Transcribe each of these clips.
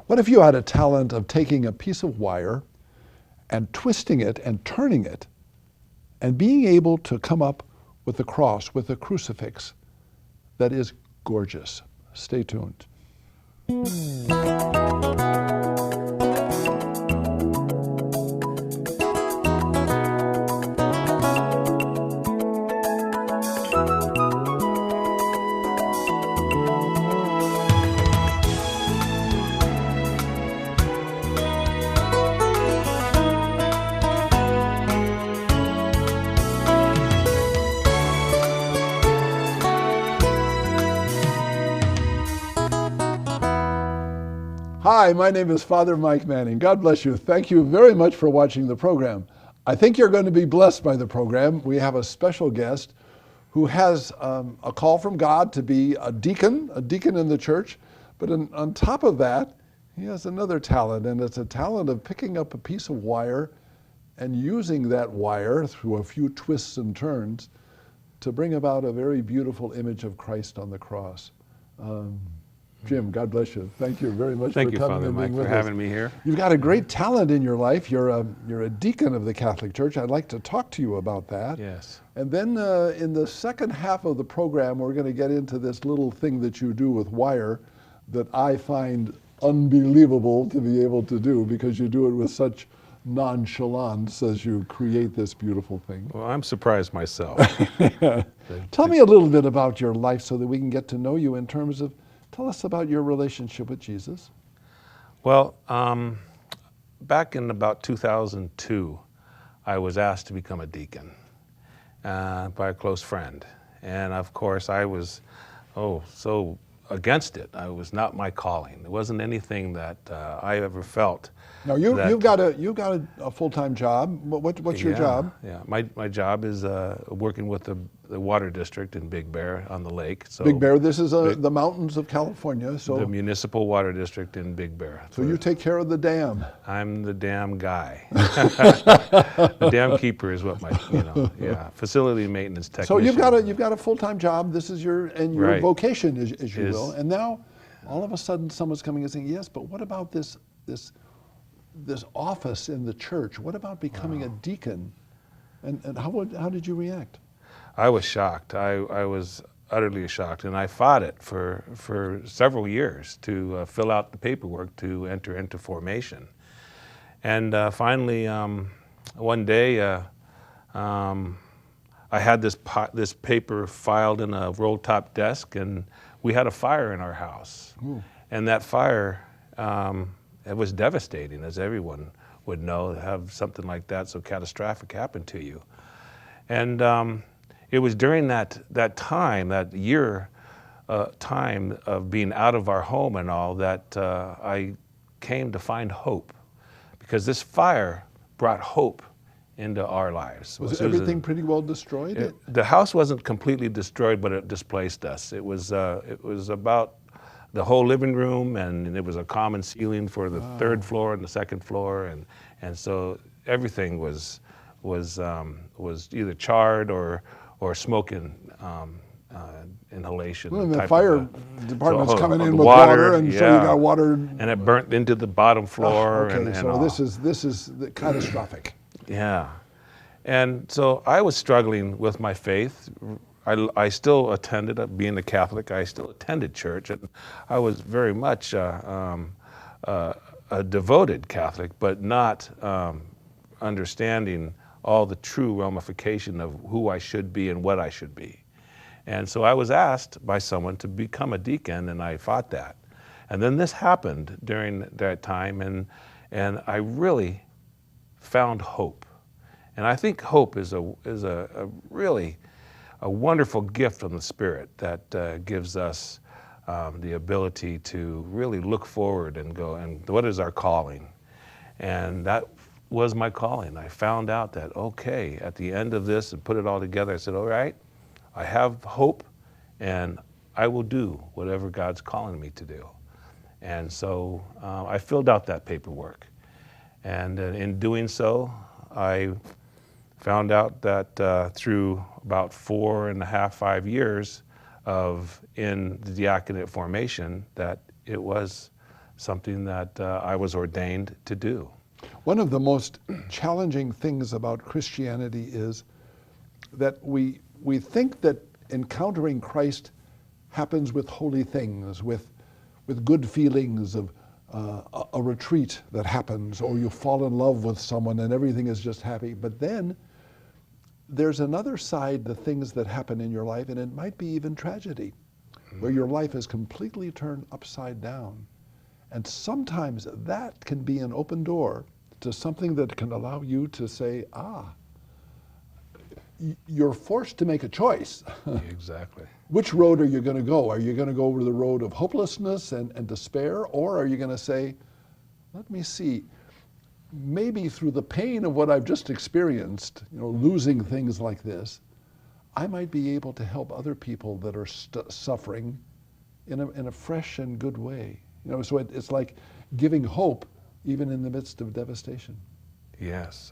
What if you had a talent of taking a piece of wire and twisting it and turning it and being able to come up with a cross, with a crucifix that is gorgeous? Stay tuned. Hi, my name is Father Mike Manning. God bless you. Thank you very much for watching the program. I think you're going to be blessed by the program. We have a special guest who has a call from God to be a deacon in the church. But on top of that, he has another talent, and it's a talent of picking up a piece of wire and using that wire through a few twists and turns to bring about a very beautiful image of Christ on the cross. Jim, God bless you. Thank you very much for coming Father and being Mike, with for us. having me here. You've got a great talent in your life. You're a deacon of the Catholic Church. I'd like to talk to you about that. Yes. And then in the second half of the program, we're going to get into this little thing that you do with wire that I find unbelievable to be able to do, because you do it with such nonchalance as you create this beautiful thing. Well, I'm surprised myself. Tell me a little bit about your life so that we can get to know you in terms of, tell us about your relationship with Jesus. Well, back in about 2002, I was asked to become a deacon by a close friend. And of course, I was, so against it. It was not my calling. It wasn't anything that I ever felt. Now you've got a full-time job. What's your job? Yeah, my job is working with the water district in Big Bear on the lake. So Big Bear, this is the mountains of California. So the municipal water district in Big Bear. So you take care of the dam. I'm the dam guy. The dam keeper is what facility maintenance technician. So you've got a full-time job. This is your Right. vocation, as you will. And now, all of a sudden, someone's coming and saying, "Yes, but what about this office in the church? What about becoming a deacon?" And how did you react? I was shocked. I was utterly shocked, and I fought it for several years to fill out the paperwork to enter into formation. And finally, one day, I had this paper filed in a roll-top desk, and we had a fire in our house. Ooh. And that fire, it was devastating, as everyone would know, to have something like that so catastrophic happen to you. And it was during that time, that year time of being out of our home and all, that I came to find hope, because this fire brought hope into our lives. Was everything pretty well destroyed? The house wasn't completely destroyed, but it displaced us. It was about the whole living room, and it was a common ceiling for the third floor and the second floor, and so everything was either charred or smoke inhalation. Well, and the fire department's coming in with water, water, and so you got water. And it burnt into the bottom floor. Okay, and so all. this is catastrophic. Yeah, and so I was struggling with my faith. I still attended, being a Catholic, I still attended church, and I was very much a devoted Catholic, but not understanding all the true ramification of who I should be and what I should be. And so I was asked by someone to become a deacon, and I fought that. And then this happened during that time, and I really found hope. And I think hope is a really a wonderful gift from the Spirit that gives us the ability to really look forward and go, and what is our calling? And that was my calling. I found out that, okay, at the end of this and put it all together, I said, all right, I have hope, and I will do whatever God's calling me to do. And so I filled out that paperwork. And in doing so, I found out that through about 4.5, 5 years in the diaconate formation, that it was something that I was ordained to do. One of the most challenging things about Christianity is that we think that encountering Christ happens with holy things, with good feelings of a retreat that happens, or you fall in love with someone and everything is just happy. But then there's another side, the things that happen in your life, and it might be even tragedy, where your life is completely turned upside down. And sometimes that can be an open door to something that can allow you to say, you're forced to make a choice. Exactly. Which road are you going to go? Are you going to go over the road of hopelessness and despair? Or are you going to say, let me see, maybe through the pain of what I've just experienced, losing things like this, I might be able to help other people that are suffering in a fresh and good way. So it's like giving hope even in the midst of devastation. Yes.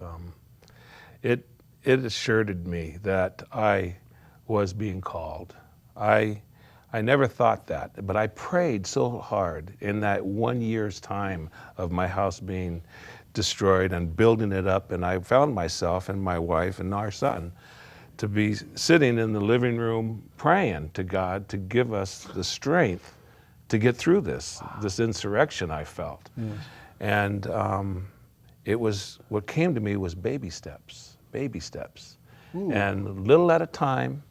It assured me that I was being called. I never thought that, but I prayed so hard in that 1 year's time of my house being destroyed and building it up, and I found myself and my wife and our son to be sitting in the living room praying to God to give us the strength to get through this insurrection I felt. Yes. And it was, what came to me was baby steps. Ooh. And little at a time,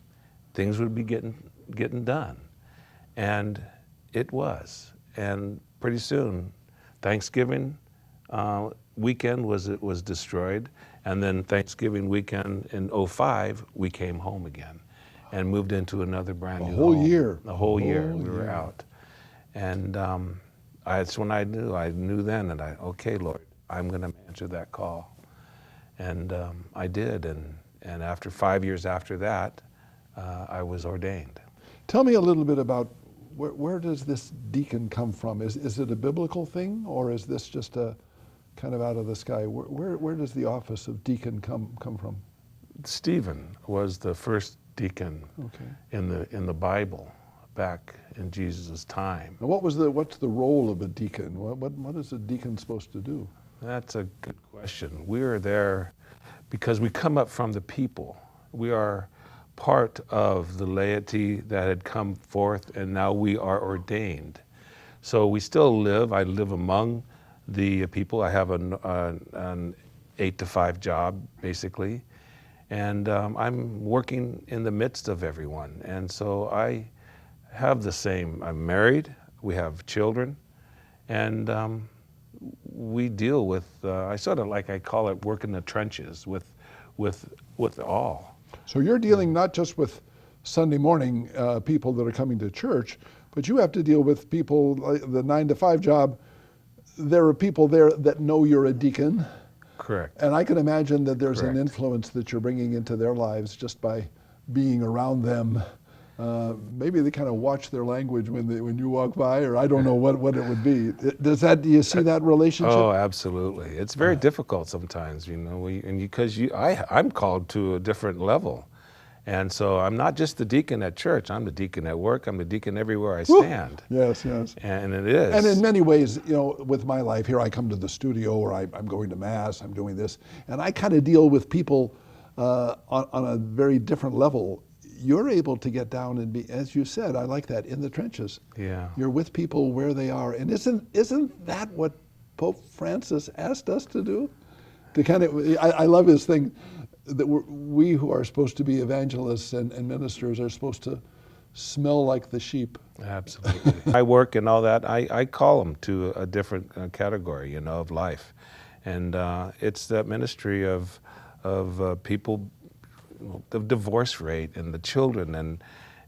things would be getting done. And it was. And pretty soon, Thanksgiving weekend was destroyed. And then Thanksgiving weekend in '05, we came home again and moved into another brand new whole home. year. The whole year Whole we were year. out. And that's when I knew then that okay, Lord, I'm going to answer that call. And I did, and after 5 years after that, I was ordained. Tell me a little bit about where does this deacon come from? Is it a biblical thing, or is this just a kind of out of the sky? Where does the office of deacon come from? Stephen was the first deacon in the Bible back in Jesus' time. Now what's the role of a deacon? What is a deacon supposed to do? That's a good question. We are there because we come up from the people. We are part of the laity that had come forth, and now we are ordained. So we still I live among the people. I have an 8 to 5 job, basically. And I'm working in the midst of everyone. And so I have the same. I'm married, we have children, and we deal with, I call it work in the trenches with all. So you're dealing not just with Sunday morning people that are coming to church, but you have to deal with people, like the 9 to 5 job. There are people there that know you're a deacon. Correct. And I can imagine that there's Correct. an influence that you're bringing into their lives just by being around them. Maybe they kind of watch their language when you walk by, or I don't know what it would be. Do you see that relationship? Oh, absolutely. It's very difficult sometimes, because I'm called to a different level. And so I'm not just the deacon at church, I'm the deacon at work, I'm the deacon everywhere I stand. Yes. And it is. And in many ways, with my life, here I come to the studio, or I'm going to Mass, I'm doing this, and I kind of deal with people on a very different level. You're able to get down and be, as you said, I like that, in the trenches. Yeah. You're with people where they are. And isn't that what Pope Francis asked us to do? To kind of, I love his thing, that we who are supposed to be evangelists and ministers are supposed to smell like the sheep. Absolutely. I work and all that, I call them to a different category, of life. And it's that ministry of people, the divorce rate and the children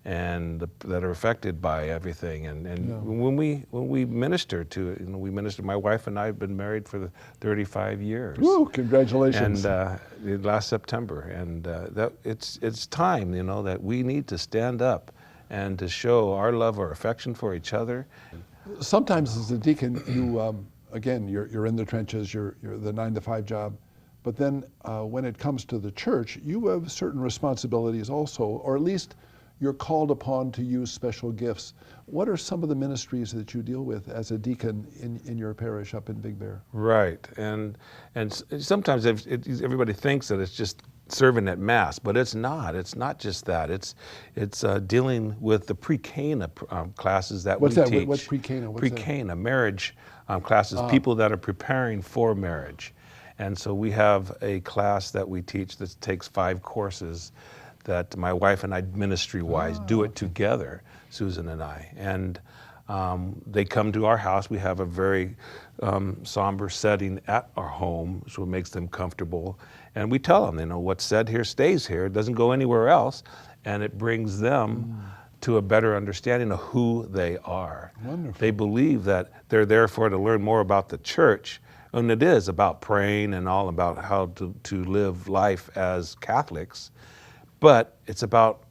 that are affected by everything. And when we minister to, my wife and I have been married for 35 years. Woo, congratulations. And last September. And it's time, that we need to stand up and to show our love or affection for each other. Sometimes as a deacon, again, you're in the trenches, you're the 9 to 5 job. But then when it comes to the church, you have certain responsibilities also, or at least you're called upon to use special gifts. What are some of the ministries that you deal with as a deacon in your parish up in Big Bear? Right, and sometimes everybody thinks that it's just serving at Mass, but it's not. It's not just that. It's dealing with the pre-Cana classes that What's we that? teach. What's pre-Cana? Pre-Cana, marriage classes, people that are preparing for marriage. And so we have a class that we teach that takes 5 courses that my wife and I, ministry-wise, do it together, Susan and I. And they come to our house. We have a very somber setting at our home, so it makes them comfortable. And we tell them, what's said here stays here. It doesn't go anywhere else. And it brings them to a better understanding of who they are. Wonderful. They believe that they're there to learn more about the church. And it is about praying and all about how to live life as Catholics. But it's about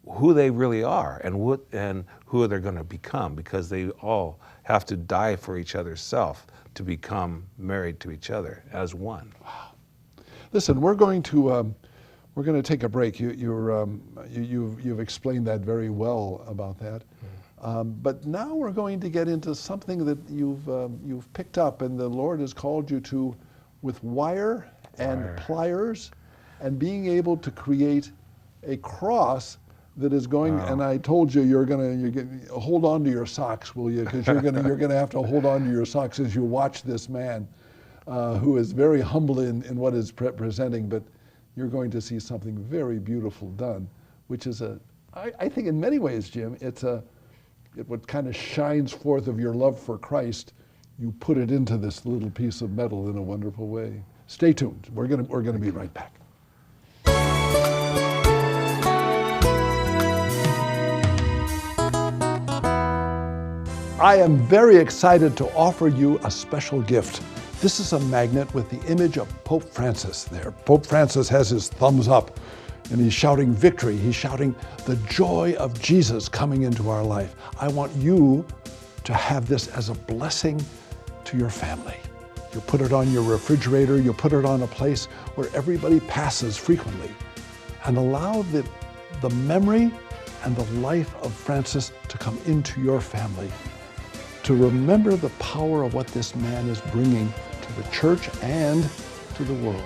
who they really are and who they're going to become, because they all have to die for each other's self to become married to each other as one. Wow. Listen, we're going to take a break. You've explained that very well about that. But now we're going to get into something that you've picked up, and the Lord has called you to, with wire and pliers, and being able to create a cross that is going. And I told you you're gonna hold on to your socks, will you? Because you're gonna have to hold on to your socks as you watch this man, who is very humble in what is presenting, but you're going to see something very beautiful done, which is I think in many ways, Jim, what kind of shines forth of your love for Christ. You put it into this little piece of metal in a wonderful way. Stay tuned. We're gonna be right back. I am very excited to offer you a special gift. This is a magnet with the image of Pope Francis there. Pope Francis has his thumbs up, and he's shouting victory. He's shouting the joy of Jesus coming into our life. I want you to have this as a blessing to your family. You put it on your refrigerator, you put it on a place where everybody passes frequently, and allow the memory and the life of Francis to come into your family, to remember the power of what this man is bringing to the church and to the world.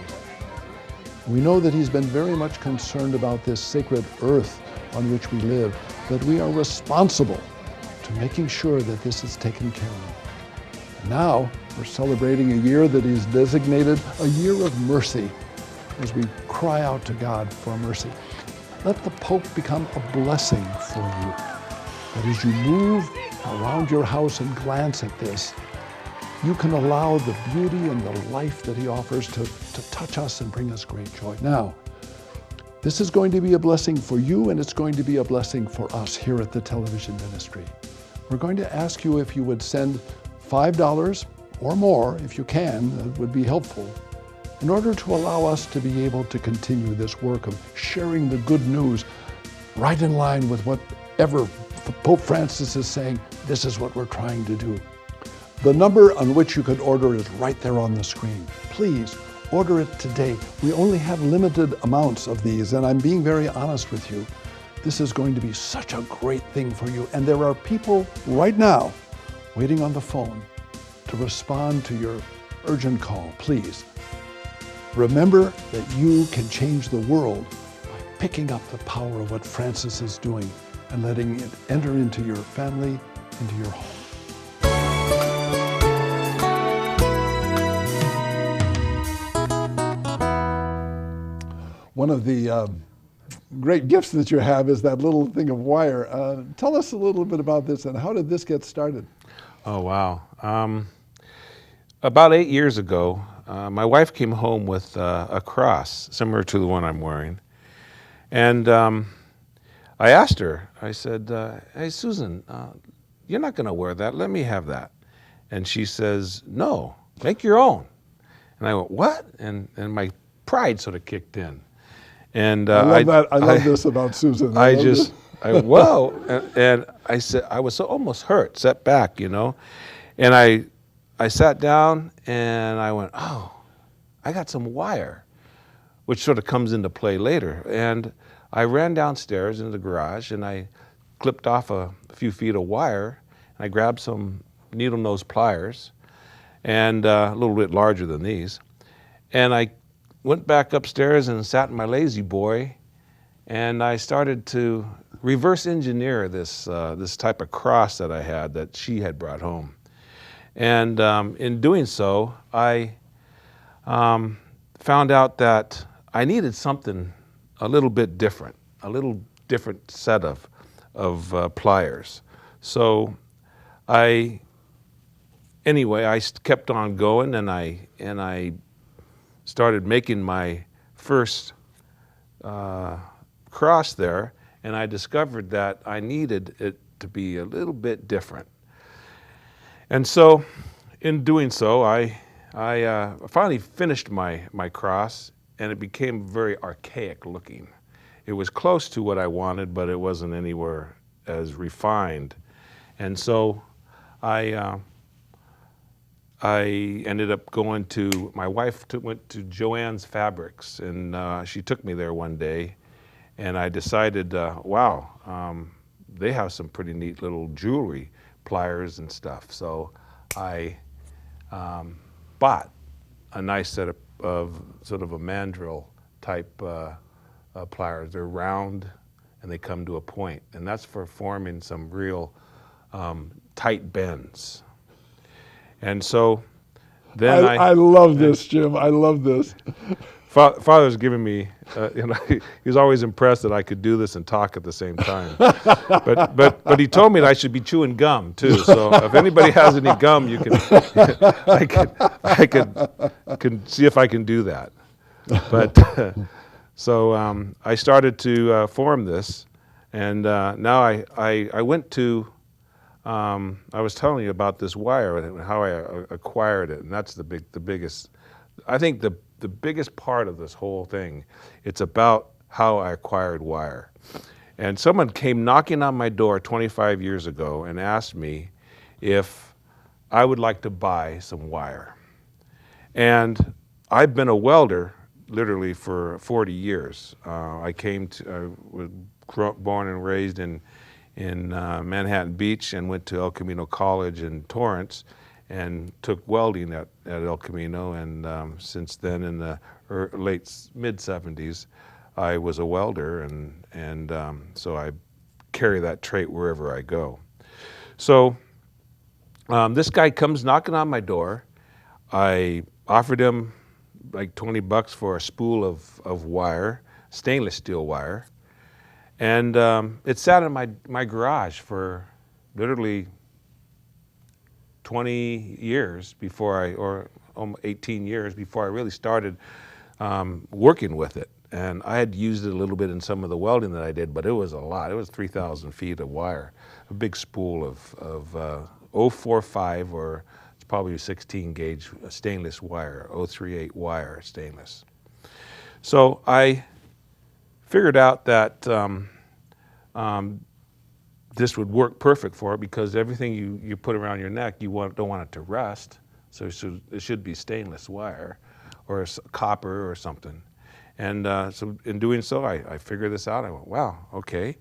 We know that he's been very much concerned about this sacred earth on which we live, that we are responsible to making sure that this is taken care of. And now we're celebrating a year that is designated a year of mercy as we cry out to God for mercy. Let the Pope become a blessing for you, that as you move around your house and glance at this, you can allow the beauty and the life that he offers to touch us and bring us great joy. Now, this is going to be a blessing for you, and it's going to be a blessing for us here at the television ministry. We're going to ask you if you would send $5 or more, if you can, that would be helpful, in order to allow us to be able to continue this work of sharing the good news right in line with whatever Pope Francis is saying. This is what we're trying to do. The number on which you could order is right there on the screen. Please order it today. We only have limited amounts of these, and I'm being very honest with you. This is going to be such a great thing for you. And there are people right now waiting on the phone to respond to your urgent call. Please remember that you can change the world by picking up the power of what Francis is doing and letting it enter into your family, into your home. One of the great gifts that you have is that little thing of wire. Tell us a little bit about this, and how did this get started? Oh, wow. About 8 years ago, my wife came home with a cross similar to the one I'm wearing. And I asked her, I said, hey, Susan, you're not going to wear that. Let me have that. And she says, no, make your own. And I went, what? And my pride sort of kicked in. And I love that. I love this about Susan. Whoa. And I said, I was so almost hurt, set back, And I sat down and I went, oh, I got some wire, which sort of comes into play later. And I ran downstairs into the garage and I clipped off a few feet of wire, and I grabbed some needle nose pliers, and a little bit larger than these, and I went back upstairs and sat in my lazy boy, and I started to reverse engineer this type of cross that I had that she had brought home. And in doing so, I found out that I needed something a little bit different, a little different set of pliers. So anyway, I kept on going, and I started making my first cross there, and I discovered that I needed it to be a little bit different. And so, in doing so, I finally finished my cross, and it became very archaic looking. It was close to what I wanted, but it wasn't anywhere as refined. And so I ended up going to, my wife went to Joann's Fabrics, and she took me there one day, and I decided, wow, they have some pretty neat little jewelry, pliers and stuff. So I bought a nice set of sort of a mandrel type pliers. They're round and they come to a point, and that's for forming some real tight bends. And so then I love this, Jim. I love this. Father's given me, he was always impressed that I could do this and talk at the same time. But he told me that I should be chewing gum too. So if anybody has any gum, you can, I can see if I can do that. But so I started to form this, and now I went to. I was telling you about this wire and how I acquired it, and that's the biggest. I think the biggest part of this whole thing, it's about how I acquired wire. And someone came knocking on my door 25 years ago and asked me if I would like to buy some wire. And I've been a welder literally for 40 years. I was born and raised in Manhattan Beach and went to El Camino College in Torrance and took welding at El Camino, and since then, in the mid-70s, I was a welder, and so I carry that trait wherever I go. So this guy comes knocking on my door. I offered him like $20 for a spool of wire, stainless steel wire, and it sat in my garage for literally 20 years before or 18 years before I really started working with it. And I had used it a little bit in some of the welding that I did, but it was a lot. It was 3,000 feet of wire, a big spool of 045, or it's probably a 16 gauge stainless wire, 038 wire stainless. So I figured out that this would work perfect for it, because everything you put around your neck, don't want it to rust. So it should be stainless wire or copper or something. And so in doing so, I figured this out. I went, wow, okay.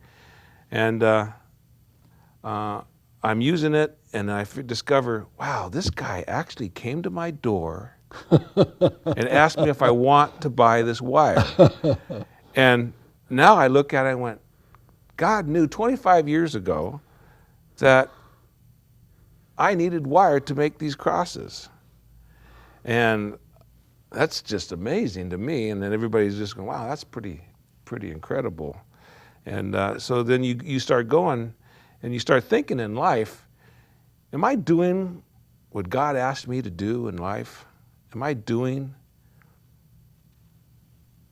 And I'm using it, and I discover, wow, this guy actually came to my door and asked me if I want to buy this wire. And now I look at it and went, God knew 25 years ago that I needed wire to make these crosses. And that's just amazing to me. And then everybody's just going, wow, that's pretty incredible. And so then you start going and you start thinking in life, am I doing what God asked me to do in life? Am I doing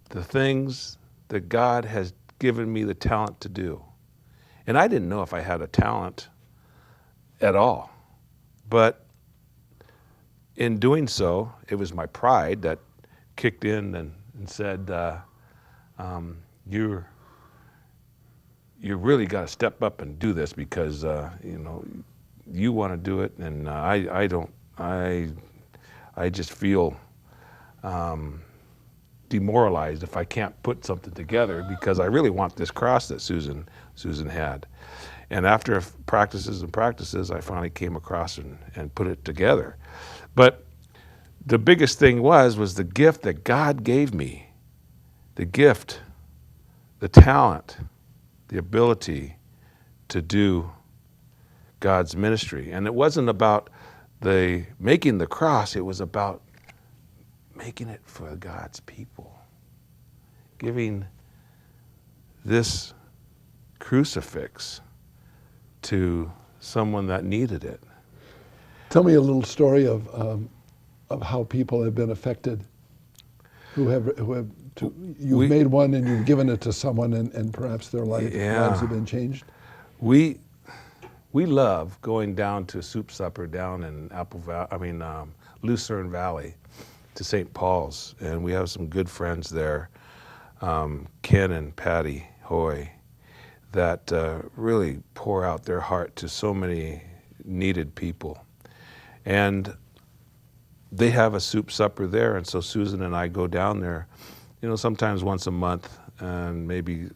the things that God has given me the talent to do? And I didn't know if I had a talent at all. But in doing so, it was my pride that kicked in and said, you really got to step up and do this, because you want to do it, and I don't. I just feel demoralized if I can't put something together, because I really want this cross that Susan had. And after practices and practices, I finally came across and put it together. But the biggest thing was the gift that God gave me, the gift, the talent, the ability to do God's ministry. And it wasn't about making the cross, it was about making it for God's people. Giving this crucifix to someone that needed it. Tell me a little story of how people have been affected, you've made one and you've given it to someone, and perhaps their lives have been changed. We love going down to soup supper down in Lucerne Valley to St. Paul's, and we have some good friends there, Ken and Patty Hoy, that really pour out their heart to so many needed people. And they have a soup supper there, and so Susan and I go down there, sometimes once a month, and maybe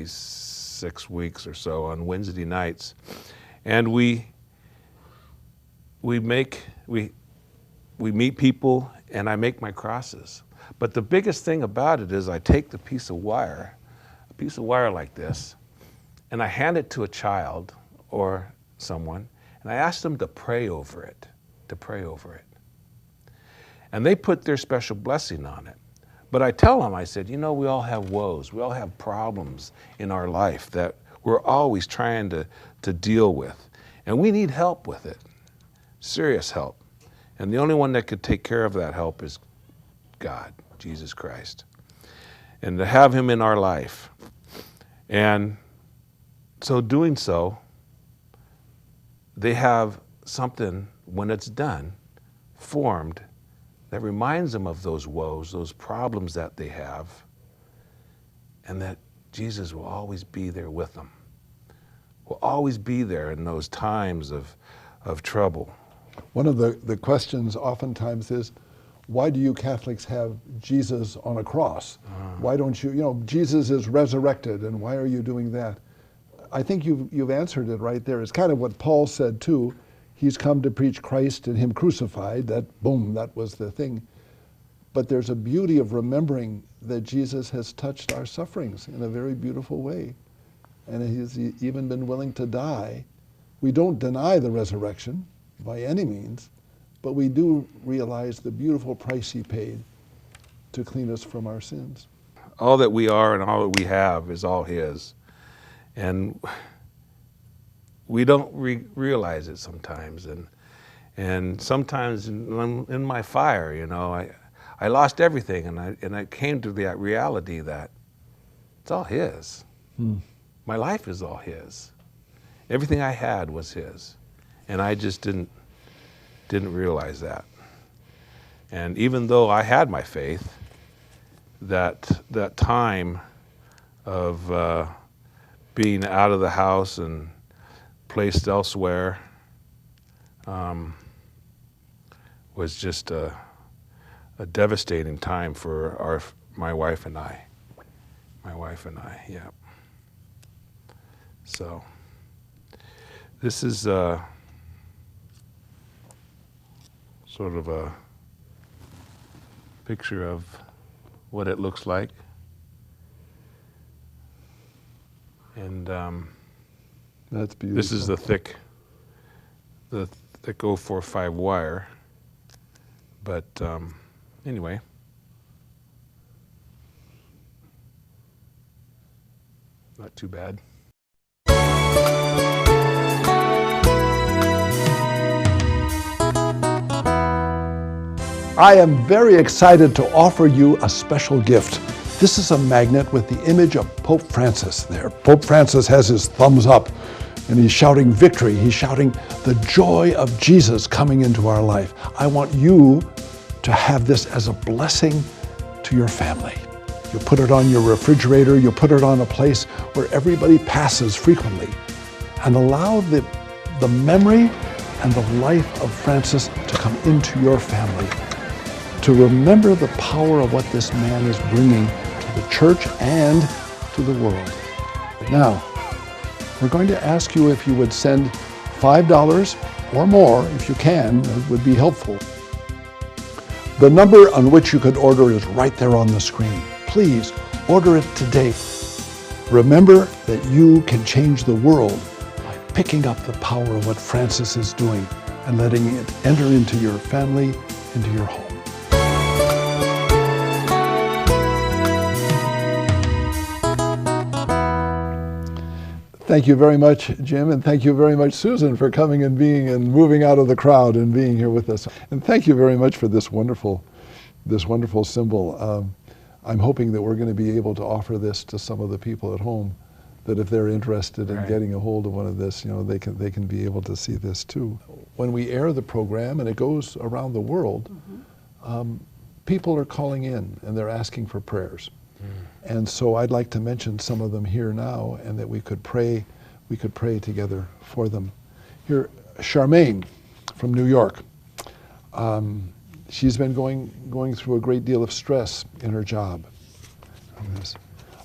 6 weeks or so on Wednesday nights, and we meet people, and I make my crosses. But the biggest thing about it is I take the piece of wire like this, and I hand it to a child or someone, and I ask them to pray over it, And they put their special blessing on it. But I tell them, I said, we all have woes, we all have problems in our life that we're always trying to deal with. And we need help with it, serious help. And the only one that could take care of that help is God, Jesus Christ. And to have him in our life. And so doing so, they have something, when it's done, formed, that reminds them of those woes, those problems that they have, and that Jesus will always be there with them. Will always be there in those times of trouble. One of the questions oftentimes is, why do you Catholics have Jesus on a cross? Why don't you, Jesus is resurrected, and why are you doing that? I think you've answered it right there. It's kind of what Paul said too. He's come to preach Christ and him crucified. That was the thing. But there's a beauty of remembering that Jesus has touched our sufferings in a very beautiful way. And he's even been willing to die. We don't deny the resurrection by any means, but we do realize the beautiful price he paid to clean us from our sins. All that we are and all that we have is all his. And we don't realize it sometimes. And sometimes in my fire, I lost everything, and I came to that reality that it's all his. My life is all his. Everything I had was his. And I just didn't realize that. And even though I had my faith, that time of being out of the house and placed elsewhere was just a devastating time for my wife and I. Yeah. So this is sort of a picture of what it looks like. And that's beautiful. This is the thick 045 wire. But anyway. Not too bad. I am very excited to offer you a special gift. This is a magnet with the image of Pope Francis there. Pope Francis has his thumbs up and he's shouting victory. He's shouting the joy of Jesus coming into our life. I want you to have this as a blessing to your family. You'll put it on your refrigerator, you'll put it on a place where everybody passes frequently, and allow the memory and the life of Francis to come into your family, to remember the power of what this man is bringing to the church and to the world. Now, we're going to ask you if you would send $5 or more, if you can. It would be helpful. The number on which you could order is right there on the screen. Please order it today. Remember that you can change the world by picking up the power of what Francis is doing and letting it enter into your family, into your home. Thank you very much, Jim, and thank you very much, Susan, for coming and being and moving out of the crowd and being here with us. And thank you very much for this wonderful symbol. I'm hoping that we're going to be able to offer this to some of the people at home, that if they're interested in getting a hold of one of this, they can be able to see this too. When we air the program and it goes around the world, people are calling in and they're asking for prayers. And so I'd like to mention some of them here now, and that we could pray together for them. Here, Charmaine from New York. She's been going through a great deal of stress in her job.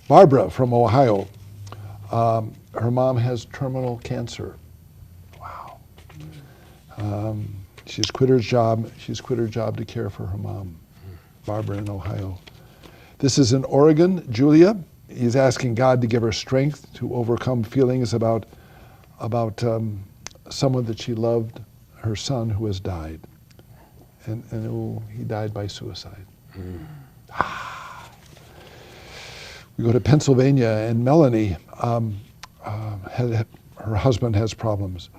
Barbara from Ohio. Her mom has terminal cancer. Wow. She's quit her job. She's quit her job to care for her mom. Barbara in Ohio. This is in Oregon, Julia. He's asking God to give her strength to overcome feelings about someone that she loved, her son who has died. And he died by suicide. We go to Pennsylvania, and Melanie, her husband has problems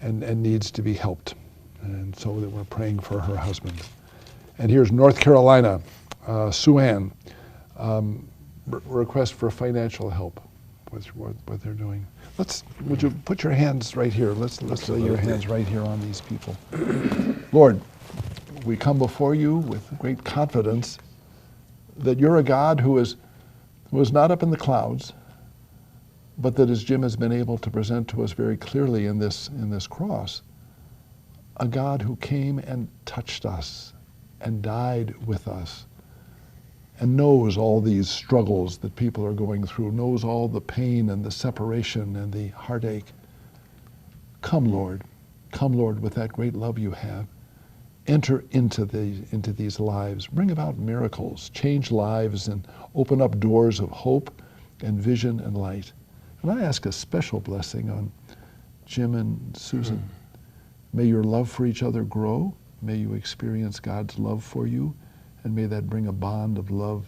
and needs to be helped. And so that we're praying for her husband. And here's North Carolina, Sue Ann. Request for financial help with what they're doing. Would you put your hands right here? Let's lay your hands right here on these people. Lord, we come before you with great confidence that you're a God who is not up in the clouds, but that, as Jim has been able to present to us very clearly in this cross, a God who came and touched us and died with us, and knows all these struggles that people are going through, knows all the pain and the separation and the heartache. Come, Lord, with that great love you have. Enter into these lives. Bring about miracles, change lives, and open up doors of hope and vision and light. And I ask a special blessing on Jim and Susan. May your love for each other grow. May you experience God's love for you. And may that bring a bond of love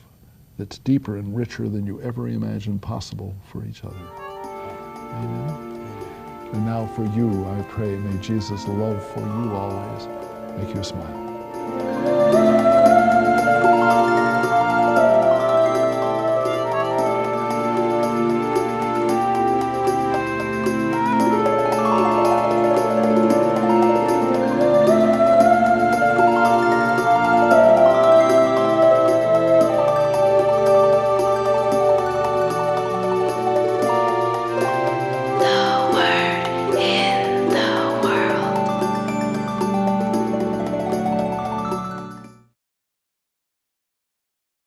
that's deeper and richer than you ever imagined possible for each other. Amen. And now for you, I pray, may Jesus' love for you always make you smile.